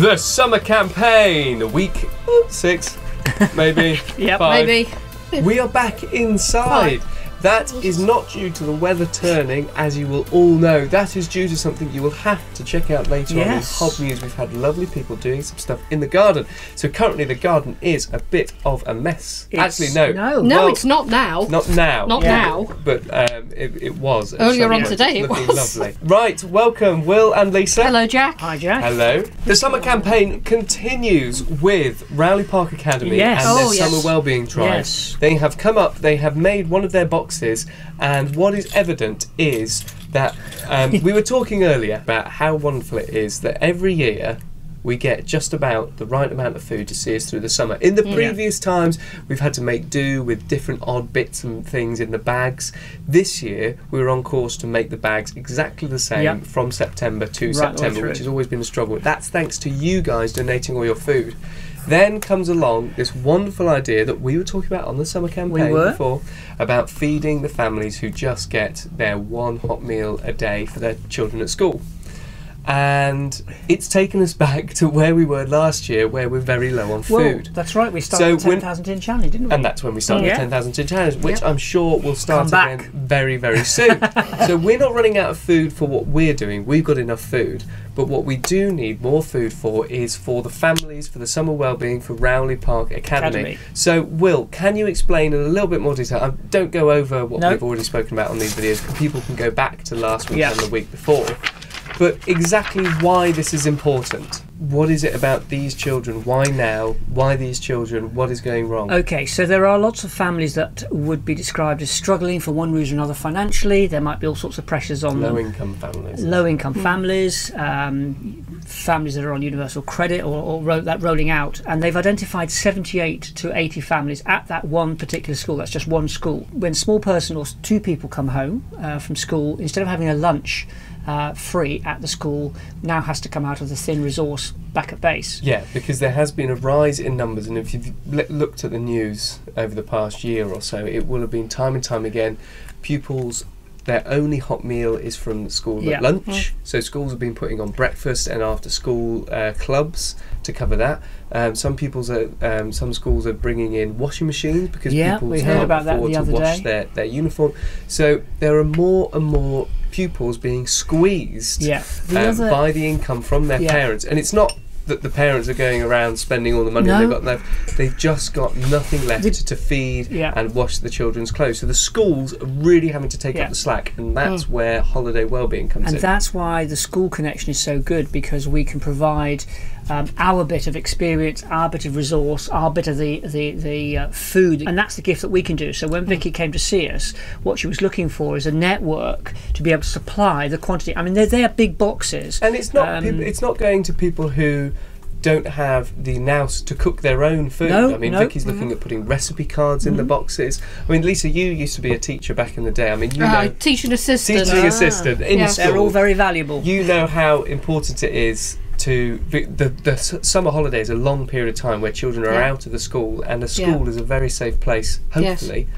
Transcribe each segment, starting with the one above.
The summer campaign, week 6, maybe. Yep, 5. maybe. We are back inside. That is not due to the weather turning, as you will all know. That is due to something you will have to check out later on in Hob News. We've had lovely people doing some stuff in the garden. So currently the garden is a bit of a mess. Actually, no. No, well, it's not now. Not now. Not now. But it was. Earlier on today it looking was. Lovely. Right, welcome Will and Lisa. Hello, Jack. Hi, Jack. Hello. The summer campaign continues with Rowley Park Academy and their Summer Wellbeing Drive. Yes. They have come up, they have made one of their boxes, and what is evident is that we were talking earlier about how wonderful it is that every year we get just about the right amount of food to see us through the summer. In the previous times, we've had to make do with different odd bits and things in the bags. This year, we're on course to make the bags exactly the same from September to September, which has always been a struggle. That's thanks to you guys donating all your food. Then comes along this wonderful idea that we were talking about on the summer campaign before, about feeding the families who just get their one hot meal a day for their children at school. And it's taken us back to where we were last year, where we're very low on food. That's right, we started the 10,000 tin challenge, didn't we? And that's when we started the 10,000 tin challenge, which I'm sure will start again very, very soon. So we're not running out of food for what we're doing. We've got enough food. But what we do need more food for is for the families, for the Summer Wellbeing, for Rowley Park Academy. So, Will, can you explain in a little bit more detail? Don't go over what we've already spoken about on these videos. People can go back to last week and the week before. But exactly why this is important. What is it about these children? Why now? Why these children? What is going wrong? Okay, so there are lots of families that would be described as struggling for one reason or another financially. There might be all sorts of pressures on low-income families. Low-income families, families that are on universal credit or rolling out. And they've identified 78 to 80 families at that one particular school. That's just one school. When a small person or two people come home from school, instead of having a lunch free at the school, now has to come out of the thin resource back at base. Yeah, because there has been a rise in numbers, and if you've looked at the news over the past year or so, it will have been time and time again, pupils, their only hot meal is from school at lunch. So schools have been putting on breakfast and after school clubs to cover that. Some schools are bringing in washing machines because people can't afford to wash their uniform. So there are more and more pupils being squeezed by the income from their parents, and it's not that the parents are going around spending all the money they've got left. They've just got nothing left to feed and wash the children's clothes. So the schools are really having to take up the slack, and that's where Holiday Wellbeing comes in. And that's why the school connection is so good, because we can provide our bit of experience, our bit of resource, our bit of the food, and that's the gift that we can do. So when Vicky came to see us, what she was looking for is a network to be able to supply the quantity. I mean, they are big boxes, and it's not it's not going to people who don't have the nous to cook their own food. I mean, Vicky's looking at putting recipe cards in the boxes. I mean, Lisa, you used to be a teacher back in the day. I mean, you know, teaching assistant in school. They're all very valuable. You know how important it is to the summer holidays, a long period of time where children are out of the school, and a school is a very safe place, hopefully,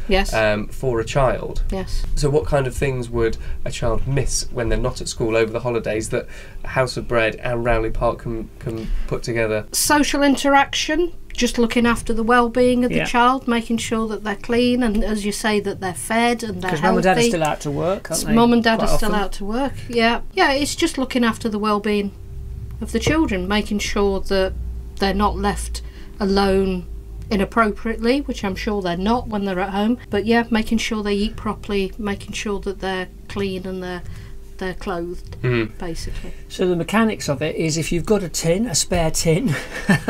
for a child. So what kind of things would a child miss when they're not at school over the holidays that House of Bread and Rowley Park can put together? Social interaction, just looking after the well-being of the child, making sure that they're clean, and as you say, that they're fed and they're healthy. Because Mum and Dad are still out to work, aren't they? Mum and Dad are still out to work, yeah, it's just looking after the well-being of the children, making sure that they're not left alone inappropriately, which I'm sure they're not when they're at home, but making sure they eat properly, making sure that they're clean and they're clothed, basically. So the mechanics of it is, if you've got a spare tin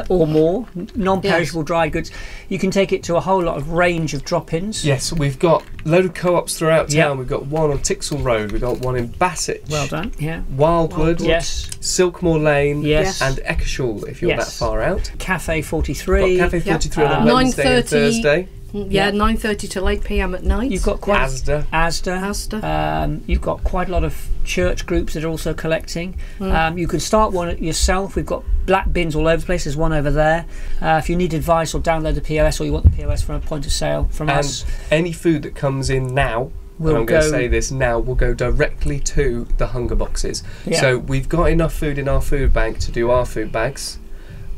or more, non-perishable dry goods, you can take it to a whole lot of range of drop-ins. Yes, we've got a load of co-ops throughout town. We've got one on Tixall Road, we've got one in Bassett. Well done, Wildwood, Silkmore Lane, and Eccleshall, if you're that far out. Cafe 43. Cafe 43 on Wednesday and Thursday. 9:30 till 8 p.m. at night. You've got quite Asda. You've got quite a lot of church groups that are also collecting. You can start one yourself. We've got black bins all over the place. There's one over there. If you need advice or download the POS, or you want the POS from a point of sale from us. Any food that comes in now, I'm going to say this now, will go directly to the hunger boxes. So we've got enough food in our food bank to do our food bags.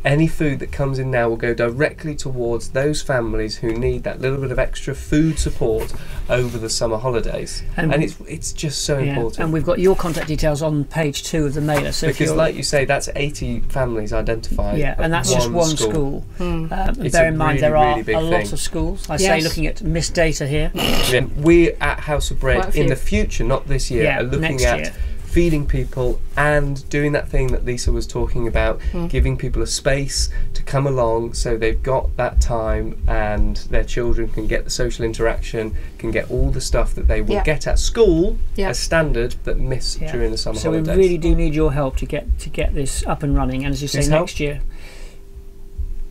any food that comes in now will go directly towards those families who need that little bit of extra food support over the summer holidays. And it's just so important. And we've got your contact details on page 2 of the mailer. So because like you say, that's 80 families identified. Yeah, and that's just one school. Bear in mind there are a lot of schools. I say looking at missed data here. Yeah, we at House of Bread in the future, not this year, are looking at feeding people and doing that thing that Lisa was talking about, giving people a space to come along so they've got that time and their children can get the social interaction, can get all the stuff that they will get at school as standard but miss during the summer holidays. So we really do need your help to get this up and running, and as you say, next year,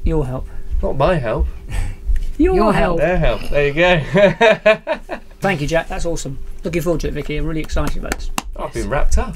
your help. Not my help. Your help. Their help. There you go. Thank you, Jack. That's awesome. Looking forward to it, Vicky. I'm really excited about this. I've been wrapped up.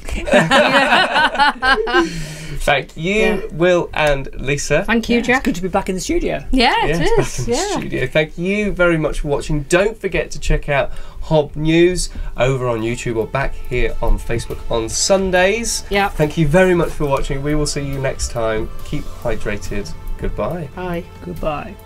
Thank you, Will and Lisa. Thank you, Jack. It's good to be back in the studio. Yeah, it is. Back in the studio. Thank you very much for watching. Don't forget to check out Hob News over on YouTube or back here on Facebook on Sundays. Yeah. Thank you very much for watching. We will see you next time. Keep hydrated. Goodbye. Bye. Goodbye.